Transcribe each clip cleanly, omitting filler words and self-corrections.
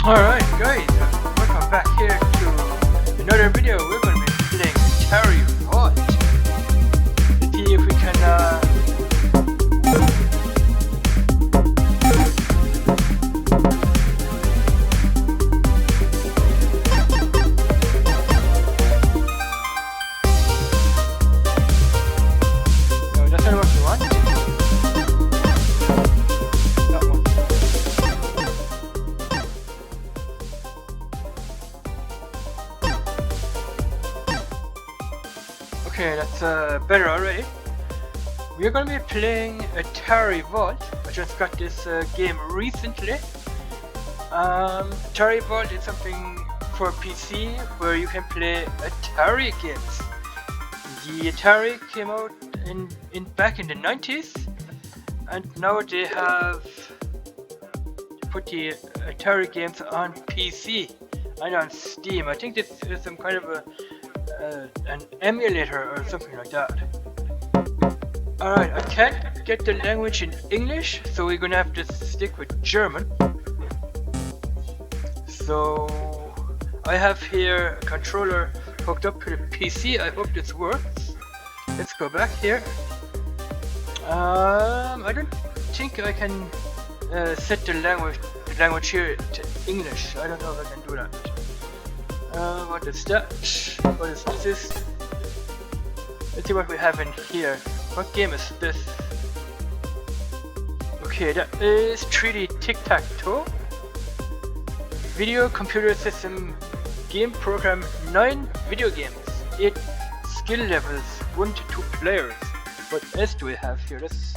Alright guys, welcome back here to another video. We're going to be playing Atari Vault. Let's see if we can no, that's not what we want. That one. Okay, that's better already. We're going to be playing Atari Vault. I just got this game recently. Atari Vault is something for PC where you can play Atari games. The Atari came out back in the 90s, and now they have put the Atari games on PC and on Steam. I think this is some kind of an emulator or something like that. Alright, I can't get the language in English, so we're gonna have to stick with German. So I have here a controller hooked up to the PC. I hope this works. Let's go back here. I don't think I can set the language here to English. I don't know if I can do that. What is that? What is this? Let's see what we have in here. What game is this? Okay, that is 3D Tic-Tac-Toe. Video computer system game program 9 video games, 8 skill levels, 1 to 2 players. What else do we have here? Let's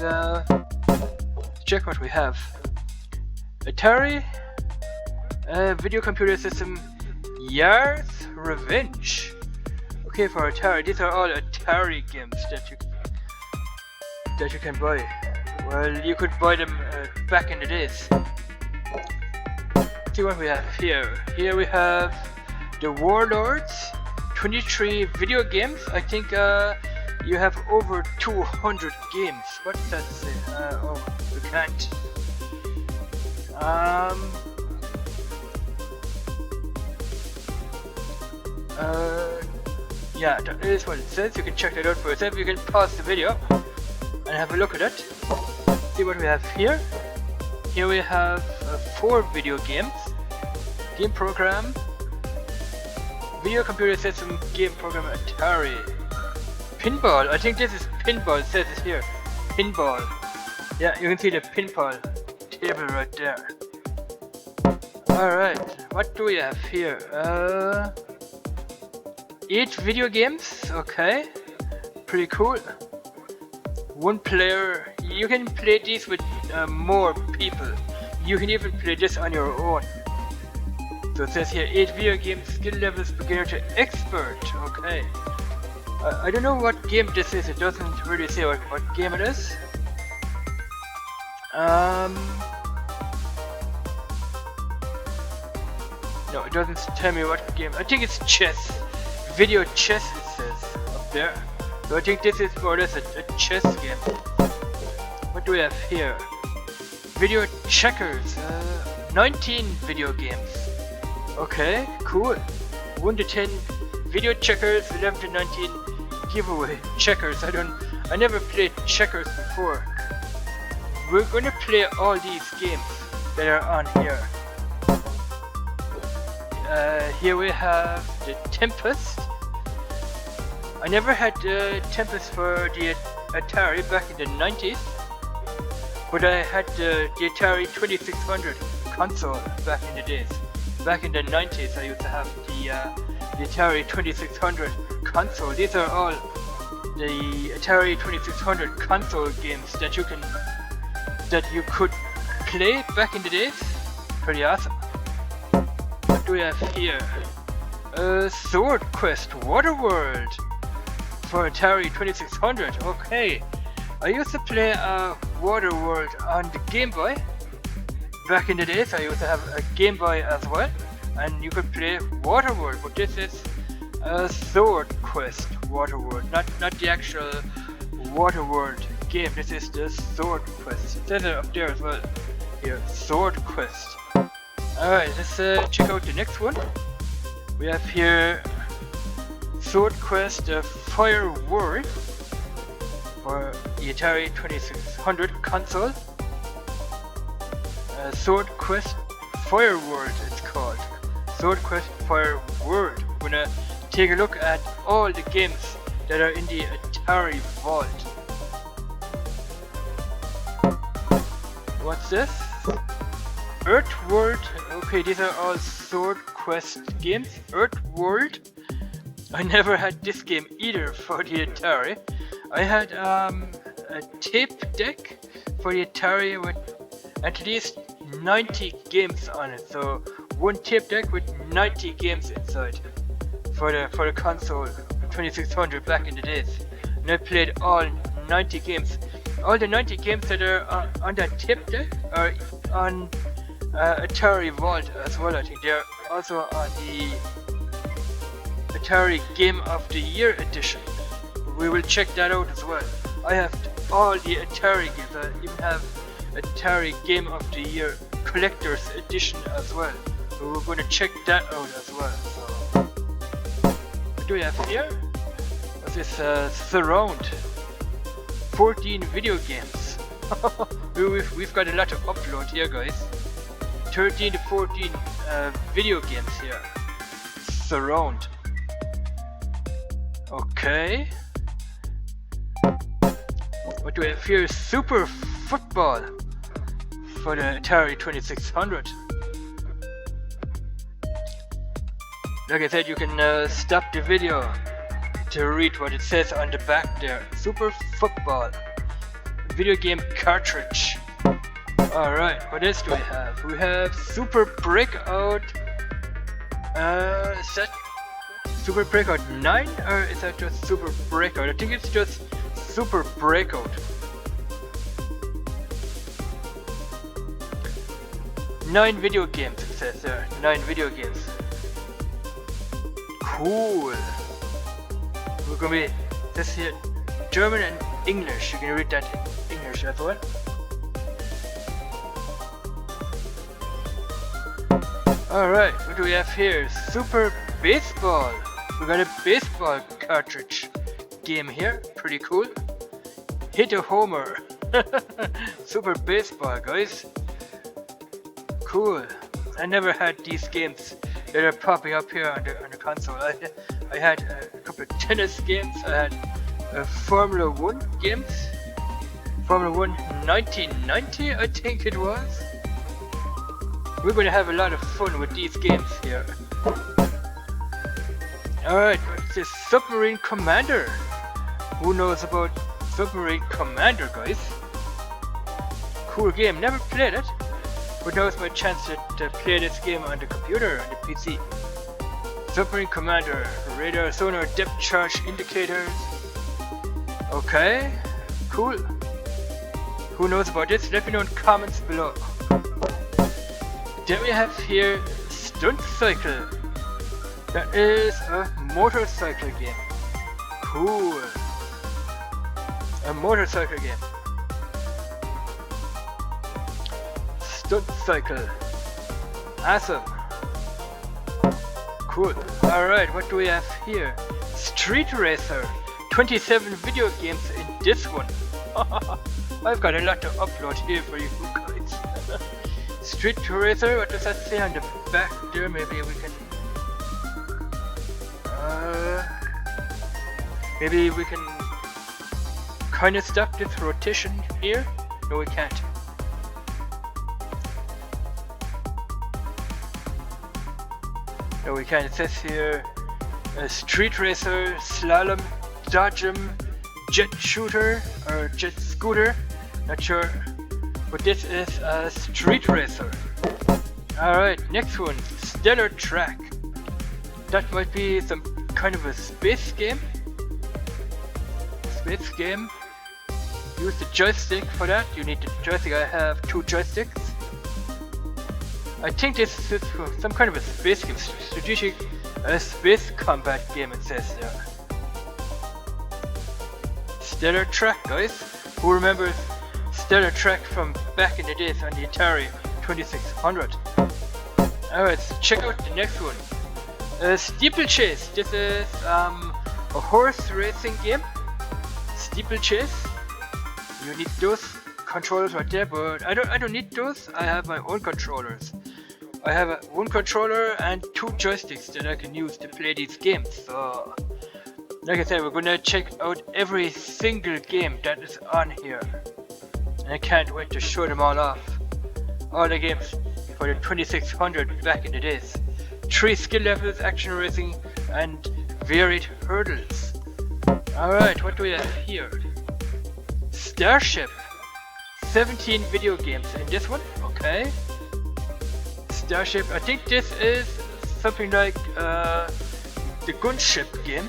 check what we have. Atari video computer system Yar's Revenge. Okay, for Atari, these are all Atari games that you can buy. Well, you could buy them back in the days. Let's see what we have here. Here we have the Warlords, 23 video games. I think you have over 200 games. What does that say? Oh, we can't. Yeah, that is what it says. You can check that out for yourself. You can pause the video and have a look at it. See what we have here. Here we have 4 video games. Game program. Video computer system game program Atari. Pinball. I think this is pinball. It says it here. Pinball. Yeah, you can see the pinball table right there. Alright, what do we have here? 8 video games, okay, pretty cool. 1 player, you can play these with more people. You can even play this on your own. So it says here 8 video games, skill levels beginner to expert, okay. I don't know what game this is, it doesn't really say what game it is. No, it doesn't tell me what game. I think it's chess. Video chess it says up there. So I think this is more or less a chess game. What do we have here? Video checkers. 19 video games. Okay, cool. 1 to 10 video checkers, 11 to 19 giveaway checkers. I never played checkers before. We're gonna play all these games that are on here. Here we have the Tempest. I never had the Tempest for the Atari back in the 90s, but I had the Atari 2600 console back in the days. Back in the 90s I used to have the Atari 2600 console. These are all the Atari 2600 console games that you could play back in the days. Pretty awesome. What do we have here? Sword Quest Waterworld for Atari 2600. Okay, I used to play Waterworld on the Game Boy. Back in the days I used to have a Game Boy as well, and you could play Waterworld, but this is Sword Quest Waterworld, not the actual Waterworld game. This is the Sword Quest. It says it up there as well. Here, Sword Quest. Alright, let's check out the next one. We have here Sword Quest Fire World for the Atari 2600 console. Sword Quest Fire World it's called. Sword Quest Fire World. We're gonna take a look at all the games that are in the Atari Vault. What's this? Earth World. Okay, these are all Sword Quest games. Earth World. I never had this game either for the Atari. I had a tape deck for the Atari with at least 90 games on it. So one tape deck with 90 games inside for the console 2600 back in the days. And I played all 90 games. All the 90 games that are on that tape deck are on Atari Vault as well. I think they're also on the Atari Game of the Year edition. We will check that out as well. I have all the Atari games. I even have Atari Game of the Year Collector's Edition as well. So we're going to check that out as well. So, what do we have here? What's this? Surround 14 video games. We've got a lot to upload here, guys. 13 to 14 video games here. Surround. Okay. What do we have here? Super Football for the Atari 2600. Like I said, you can stop the video to read what it says on the back there. Super Football. Video game cartridge. Alright, what else do we have? We have Super Breakout. Is that Super Breakout 9 or is that just Super Breakout? I think it's just Super Breakout. Nine video games, it says there. 9 video games. Cool. We're gonna be this here German and English. You can read that in English as well. Alright, what do we have here? Super Baseball. We got a baseball cartridge game here. Pretty cool. Hit a homer. Super Baseball, guys. Cool. I never had these games that are popping up here on the console. I had a couple of tennis games. I had Formula 1 games. Formula 1 1990, I think it was. We're going to have a lot of fun with these games here. Alright, what's this? Submarine Commander. Who knows about Submarine Commander, guys? Cool game. Never played it. But now's my chance to play this game on the computer, on the PC. Submarine Commander. Radar, sonar, depth charge indicators. Okay. Cool. Who knows about this? Let me know in comments below. Then we have here Stunt Cycle. That is a motorcycle game. Cool. A motorcycle game. Stunt Cycle. Awesome. Cool. Alright, what do we have here? Street Racer. 27 video games in this one. I've got a lot to upload here for you guys. Street Racer, what does that say on the back there? Maybe we can kind of stop this rotation here. No, we can't. No, we can't. It says here Street Racer, Slalom, Dodgem, Jet Shooter or Jet Scooter. Not sure. But this is a Street Racer. Alright, next one. Stellar Track. That might be some kind of a space game. Space game. Use the joystick for that. You need the joystick. I have 2 joysticks. I think this is some kind of a space game. Strategic space combat game, it says there. Stellar Track, guys. Who remembers Stellar Track from back in the days on the Atari 2600? Alright, so check out the next one. Steeplechase. This is a horse racing game. Steeplechase. You need those controllers right there, but I don't need those. I have my own controllers. I have one controller and 2 joysticks that I can use to play these games. So, like I said, we're gonna check out every single game that is on here. And I can't wait to show them all off. All the games for the 2600 back in the days. 3 skill levels, action racing, and varied hurdles. Alright, what do we have here? Starship. 17 video games in this one, okay. Starship, I think this is something like the gunship game.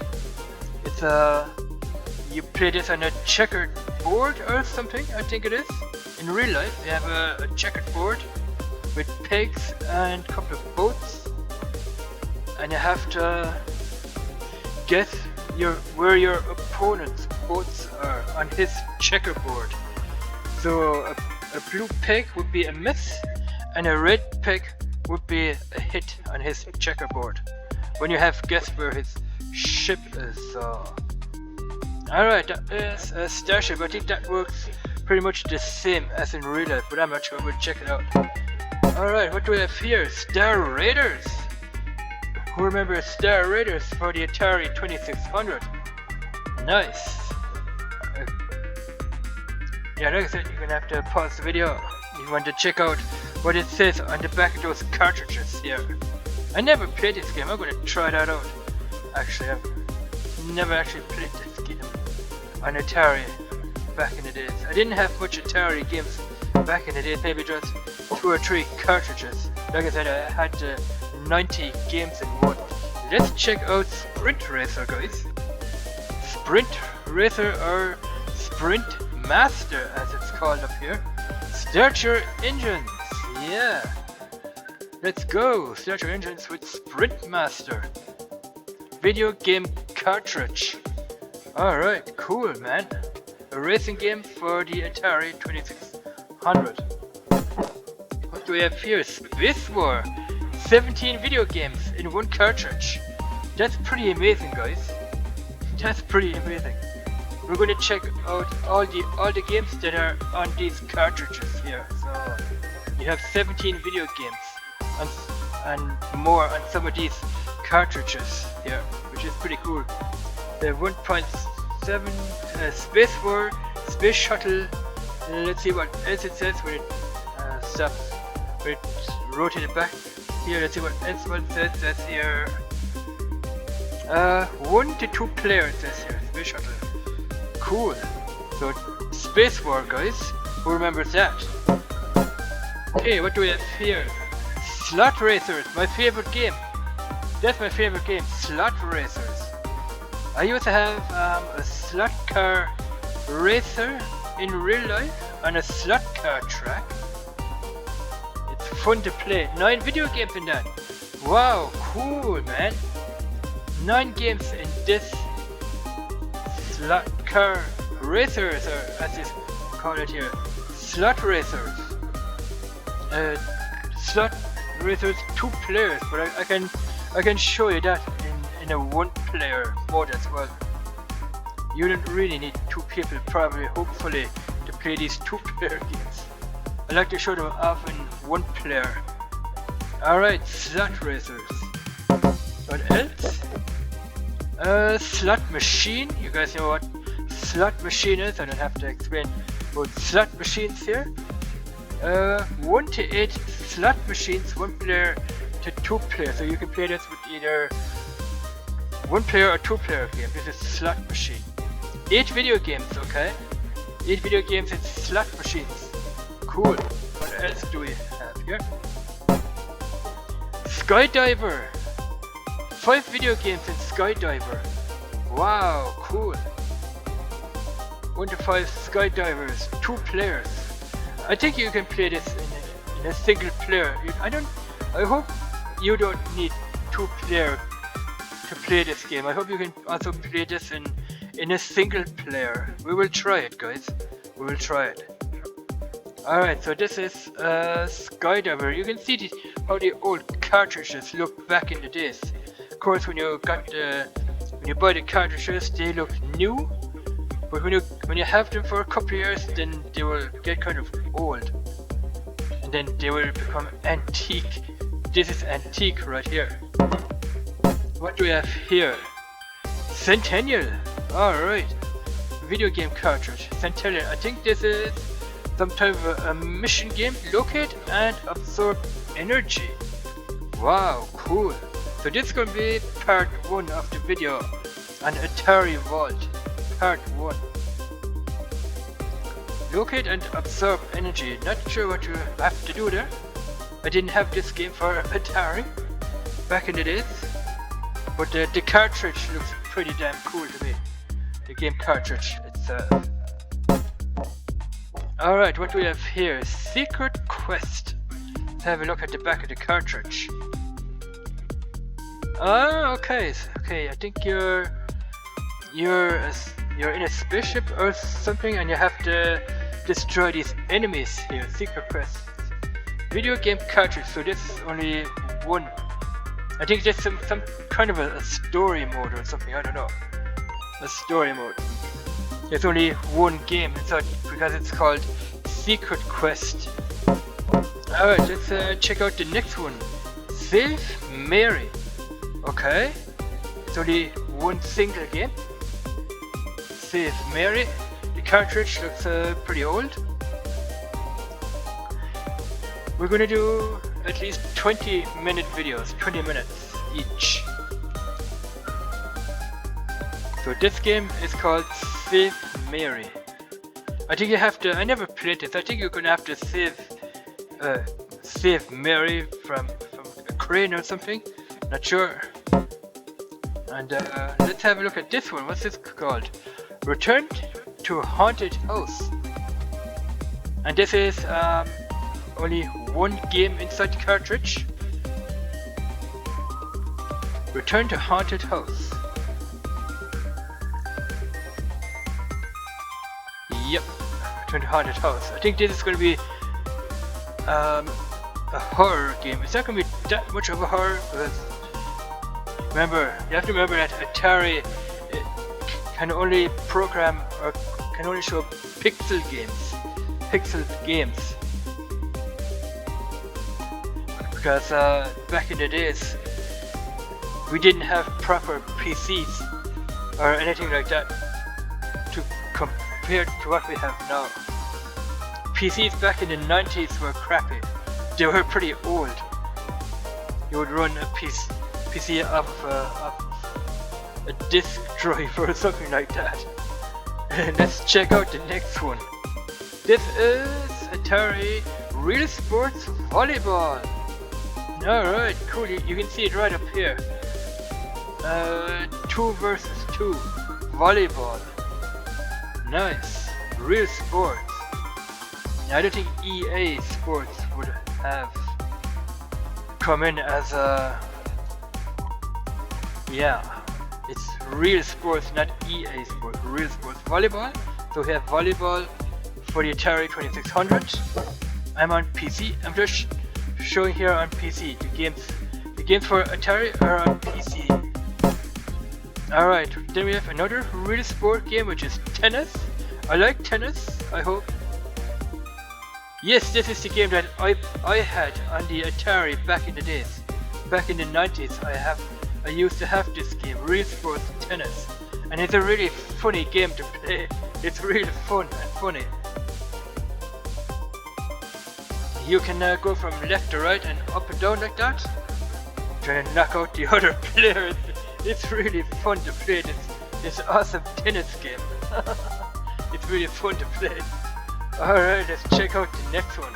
It's you play this on a checkered board or something, I think it is. In real life, you have a checkered board with pegs and a couple of boats, and you have to guess where your opponent's boats are on his checkerboard. So a blue peg would be a miss, and a red peg would be a hit on his checkerboard when you have guessed where his ship is. So, alright, that is a Starship. I think that works pretty much the same as in real life, but I'm not sure. We'll check it out. Alright, what do we have here? Star Raiders. Who remembers Star Raiders for the Atari 2600? Nice. Yeah, like I said, you're gonna have to pause the video if you want to check out what it says on the back of those cartridges here. I never played this game. I'm gonna try that out. Actually, I've never actually played this game on Atari back in the days. I didn't have much Atari games back in the days, maybe just 2 or 3 cartridges. Like I said, I had 90 games in one. Let's check out Sprint Racer, guys. Sprint Racer, or Sprint Master as it's called up here. Start your engines. Yeah. Let's go. Start your engines with Sprint Master. Video game cartridge. Alright, cool, man. A racing game for the Atari 2600. What do we have here? Space War. 17 video games in one cartridge. That's pretty amazing, guys. That's pretty amazing. We're going to check out all the games that are on these cartridges here. So you have 17 video games and more on some of these cartridges here, which is pretty cool. The 1.7 Space War, Space Shuttle. Let's see what else it says when it stops. When it's rotated back. Here, let's see what else one says. Says here 1 to 2 players. Says here Space Shuttle. Cool. So Space War, guys. Who remembers that? Okay, what do we have here? Slot Racers, my favorite game. That's my favorite game, Slot Racers. I used to have a slot car racer in real life on a slot car track. It's fun to play. 9 video games in that. Wow, cool, man. 9 games in this slot car racers, or as you call it here, Slot Racers. Slot Racers 2 players, but I can show you that in a 1 player mode as well. You don't really need 2 people, probably, hopefully, to play these 2 player games. I like to show them off in 1 player. Alright, Slot Racers. What else? Slot Machine. You guys know what Slot Machine is? I don't have to explain about slot machines here. 1 to 8 slot machines, 1 player to 2 players. So you can play this with either 1 player or 2 player game. This is Slot Machine. 8 video games, okay? 8 video games in slot machines. Cool. What else do we have here? Skydiver. 5 video games in Skydiver. Wow, cool. 1 to 5 Skydivers, 2 players. I think you can play this in a single player. I hope you don't need 2 player to play this game. I hope you can also play this in a single player. We will try it, guys. We will try it. Alright, so this is Skydiver. You can see how the old cartridges look back in the days. Of course, when you buy the cartridges, they look new, but when you have them for a couple of years, then they will get kind of old, and then they will become antique. This is antique right here. What do we have here? Centennial. All right. Video game cartridge. Centennial. I think this is some type of a mission game. Locate and absorb energy. Wow, cool. So this is going to be part 1 of the video on Atari Vault. Part 1. Locate and absorb energy. Not sure what you have to do there. I didn't have this game for Atari back in the days, but the cartridge looks pretty damn cool to me. The game cartridge itself. Alright, what do we have here? Secret Quest. Let's have a look at the back of the cartridge. Ah, okay. Okay, I think you're in a spaceship or something, and you have to destroy these enemies here. Secret Quest. Video game cartridge. So this is only one. I think there's some kind of a story mode or something. I don't know. A story mode. There's only one game inside because it's called Secret Quest. Alright, let's check out the next one. Save Mary. Okay. It's only one single game. Save Mary. The cartridge looks pretty old. We're gonna do at least 20-minute videos, 20 minutes each. So this game is called Save Mary. I think you have to, I never played this, I think you're gonna have to save Mary from a crane or something, not sure. And let's have a look at this one. What's this called? Return to Haunted House. And this is only one game inside the cartridge. Return to Haunted House. Yep, Return to Haunted House. I think this is going to be a horror game. It's not going to be that much of a horror because remember, you have to remember that Atari can only program or can only show pixel games. Because back in the days we didn't have proper PCs or anything like that to compare to what we have now. PCs back in the 90s were crappy. They were pretty old. You would run a PC off a disk drive or something like that. And let's check out the next one. This is Atari Real Sports Volleyball. Alright, cool, you can see it right up here. 2 versus 2 volleyball. Nice. Real sports. Now, I don't think EA Sports would have come in as a... Yeah, it's Real Sports, not EA Sports. Real Sports Volleyball. So we have volleyball for the Atari 2600. I'm on PC. I'm just showing here on PC. The games for Atari are on PC. Alright, then we have another real sport game, which is tennis. I like tennis, I hope. Yes, this is the game that I had on the Atari back in the days. Back in the 90s, I used to have this game, Real Sports Tennis. And it's a really funny game to play. It's really fun and funny. You can go from left to right and up and down like that, trying to knock out the other players. It's really fun to play this awesome tennis game. It's really fun to play. Alright, let's check out the next one.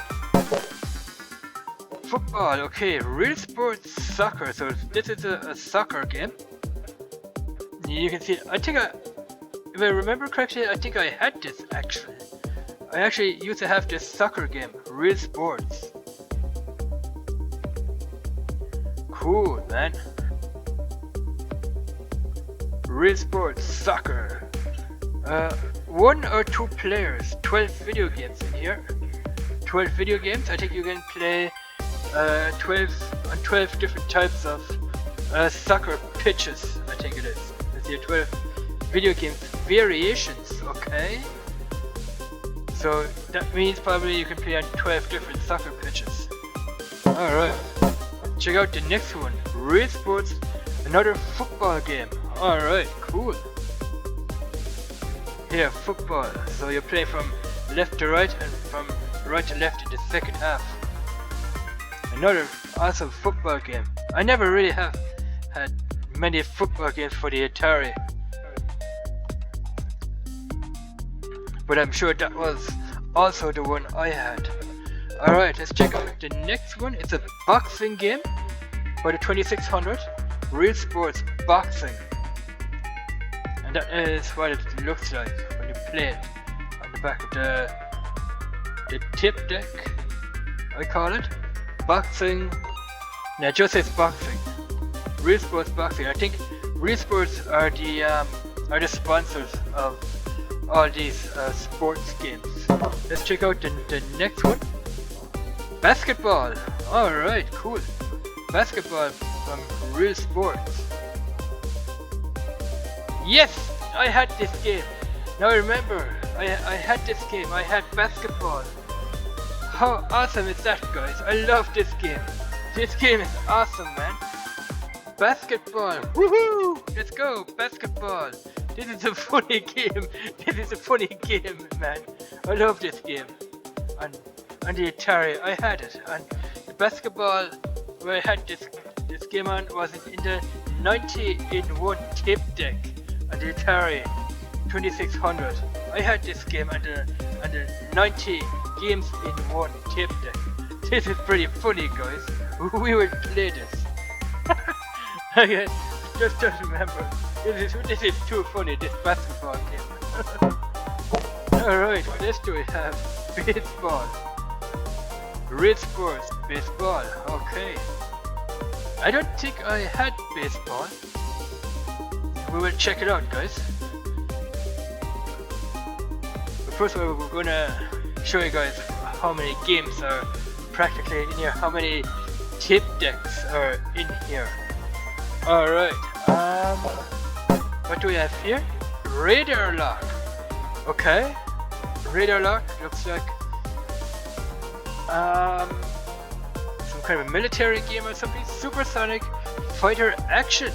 Football, okay, Real Sports Soccer. So this is a soccer game. You can see, if I remember correctly, I think I had this actually. I actually used to have this soccer game, Real Sports. Cool, man. Real Sports Soccer. 1 or 2 players, 12 video games in here. 12 video games. I think you can play 12 different types of soccer pitches, I think it is. Let's see, 12 video games variations, okay? So that means probably you can play on 12 different soccer pitches. Alright, check out the next one, Real Sports, another football game. Alright, cool. Here, football, so you play from left to right and from right to left in the second half. Another awesome football game. I never really have had many football games for the Atari, but I'm sure that was also the one I had. Alright, let's check out the next one. It's a boxing game for the 2600, Real Sports Boxing. And that is what it looks like when you play it on the back of the tip deck, I call it. Boxing. Now it just says boxing. Real Sports Boxing. I think Real Sports are the sponsors of all these sports games. Let's check out the next one. Basketball. Alright, cool. Basketball from Real Sports. Yes! I had this game. Now remember, I had this game. I had basketball. How awesome is that, guys? I love this game. This game is awesome, man. Basketball. Woohoo! Let's go, basketball. This is a funny game. This is a funny game, man. I love this game. And on the Atari, I had it. And the basketball where I had this game on was in the 90-in-1 tape deck on the Atari 2600. I had this game on the 90 games in one tape deck. This is pretty funny, guys. We would play this. I just don't remember. This is too funny, this basketball game. Alright, what else do we have? Baseball. Real Sports Baseball, okay. I don't think I had baseball. We will check it out, guys. But first of all, we're gonna show you guys how many games are practically in here, how many tape decks are in here. Alright, what do we have here? Radar Lock. Okay, Radar Lock looks like some kind of a military game or something. Supersonic Fighter Action.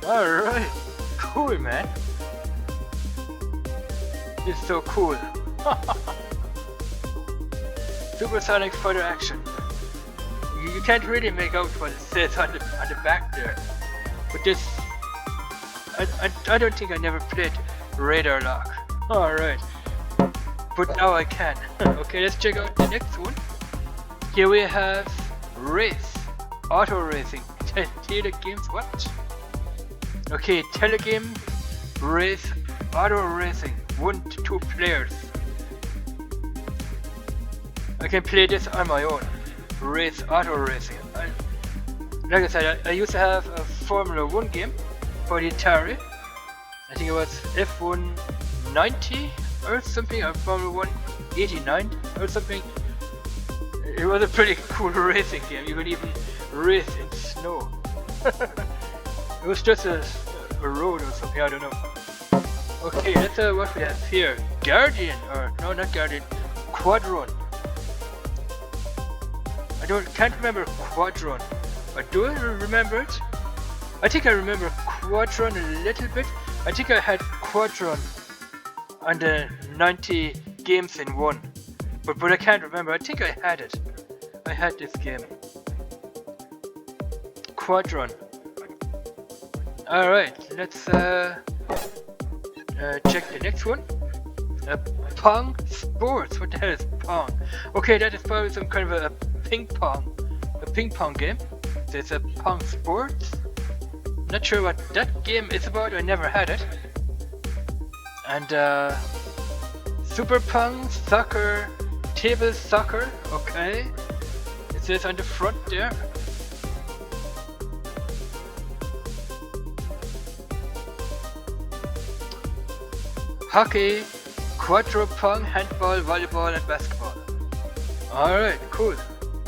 Alright, cool, man. It's so cool. Supersonic Fighter Action. You can't really make out what it says on the back there. But this, I don't think I never played Radar Lock. Alright. But now I can. Okay, let's check out the next one. Here we have Race. Auto Racing. Telegames, what? Okay, Telegame Race Auto Racing. 1 to 2 players. I can play this on my own. Race Auto Racing. Like I said, I used to have a Formula 1 game for the Atari. I think it was F1 90 or something, or Formula 1 89 or something. It was a pretty cool racing game. You could even race in snow. It was just a road or something, I don't know. Okay, that's what we have here. Guardian, or no, not Guardian, Quadron. Can't remember Quadron. Or do I remember it? I think I remember Quadron a little bit. I think I had Quadron on the 90 games in one. But I can't remember. I think I had it. I had this game. Quadron. Alright, let's check the next one. Pong Sports. What the hell is Pong? Okay, that is probably some kind of a ping pong game. So it's a Pong Sports. Not sure what that game is about. I never had it. And Super Pong Soccer, Table Soccer. Okay, it says on the front there. Hockey, Quadro Pong, Handball, Volleyball and Basketball. Alright, cool.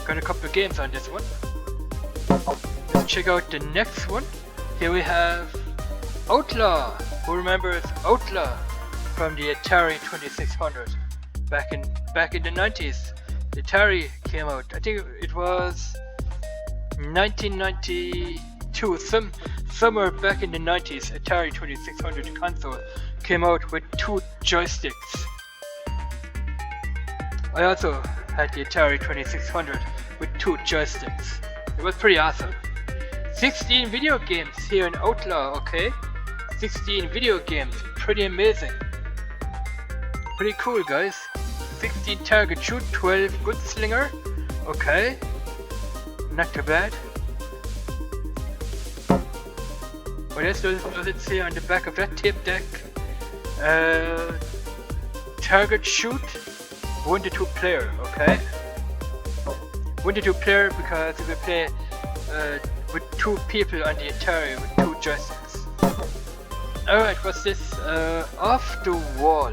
Got a couple of games on this one. Let's check out the next one. Here we have Outlaw. Who remembers Outlaw from the Atari 2600? Back in the 90s, the Atari came out. I think it was 1992. Somewhere back in the 90s, Atari 2600 console came out with 2 joysticks. I also had the Atari 2600 with 2 joysticks. It was pretty awesome. 16 video games here in Outlaw, okay? 16 video games, pretty amazing. Pretty cool, guys. 16 target shoot, 12 gunslinger, okay? Not too bad. What else does it say on the back of that tape deck? Target shoot, 1 to 2 player, okay? 1 to 2 player because we play with 2 people on the Atari with 2 joysticks. Alright, what's this? Off the Wall.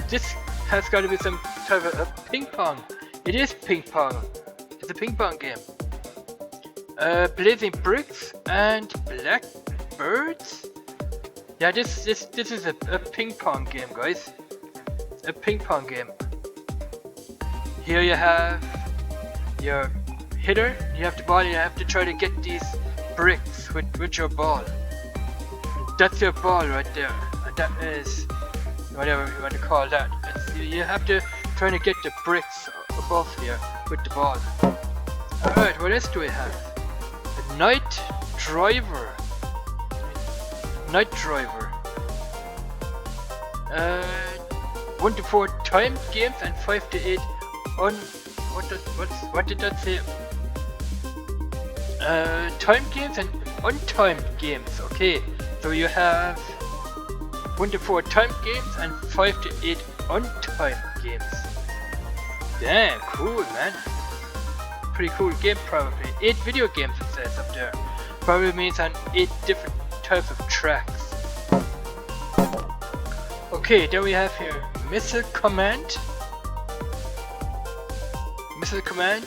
This has got to be some type of ping pong. It is ping pong. It's a ping pong game. Blazing Bricks and Blackbirds. Yeah, this is a ping pong game, guys. A ping pong game. Here you have your hitter. You have the ball. You have to try to get these bricks with your ball. That's your ball right there, and that is whatever you want to call that. You have to try to get the bricks above here with the ball. Alright, what else do we have? A Night Driver. Night Driver. 1 to 4 timed games and 5 to 8 what did that say? Timed games and untimed games. Okay, so you have 1 to 4 timed games and 5 to 8 untimed games. Damn, cool, man. Pretty cool game, probably. 8 video games it says up there. Probably means on 8 different types of tracks. Okay, then we have here Missile Command. Missile Command,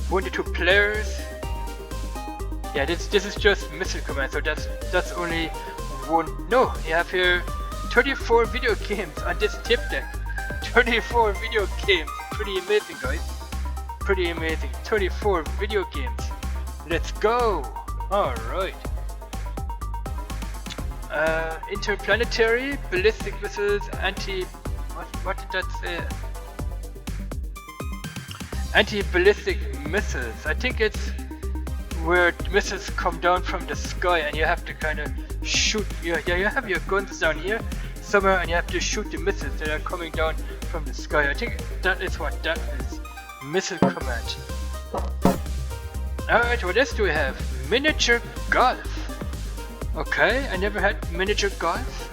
1 to 2 players. Yeah, this is just Missile Command, so that's only one. No, you have here 34 video games on this tip deck. 34 video games, pretty amazing, guys. Pretty amazing. 34 video games. Let's go. All right. Interplanetary ballistic missiles, what did that say? Anti-ballistic missiles. I think it's where missiles come down from the sky and you have to kind of shoot. You have your guns down here somewhere and you have to shoot the missiles that are coming down from the sky. I think that is what that is. Missile Command. Alright, what else do we have? Miniature Golf. Okay, I never had miniature golf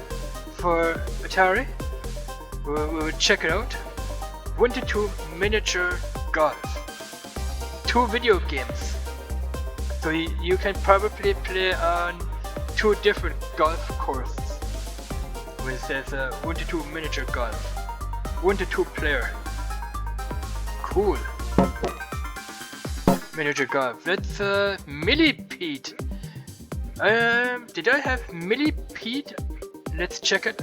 for Atari. We will check it out. 1 to 2 miniature golf. 2 video games. So you can probably play on 2 different golf courses. When it says 1 to 2 miniature golf. 1 to 2 player. Cool. Miniature golf. That's Millipede. Did I have Millipede? Let's check it.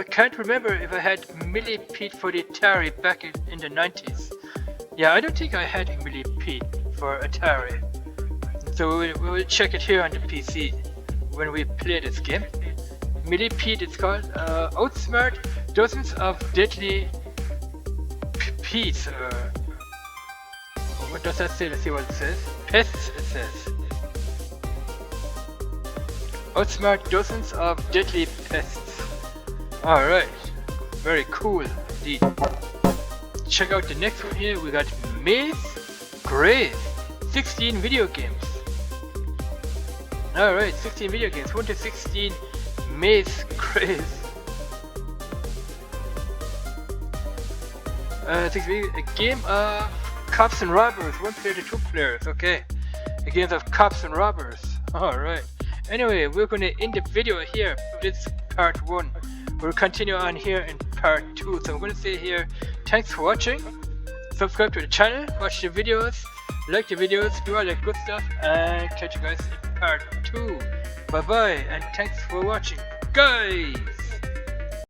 Can't remember if I had Millipede for the Atari back in the 90s. Yeah, I don't think I had Millipede for Atari. So we will check it here on the PC when we play this game. Millipede, it's called. Outsmart dozens of deadly pests. What does that say? Let's see what it says. Pests, it says. Outsmart dozens of deadly pests. Alright, very cool indeed. Check out the next one here. We got Maze Grave. 16 video games. Alright, 16 video games. 1 to 16 Maze Grave. A game of cops and robbers. 1 player to 2 players. Okay. A game of cops and robbers. Alright. Anyway, we're going to end the video here. This is part 1. We'll continue on here in part 2. So I'm going to say here, thanks for watching. Subscribe to the channel, watch the videos, like the videos, do all that good stuff, and catch you guys in part 2. Bye bye, and thanks for watching, guys!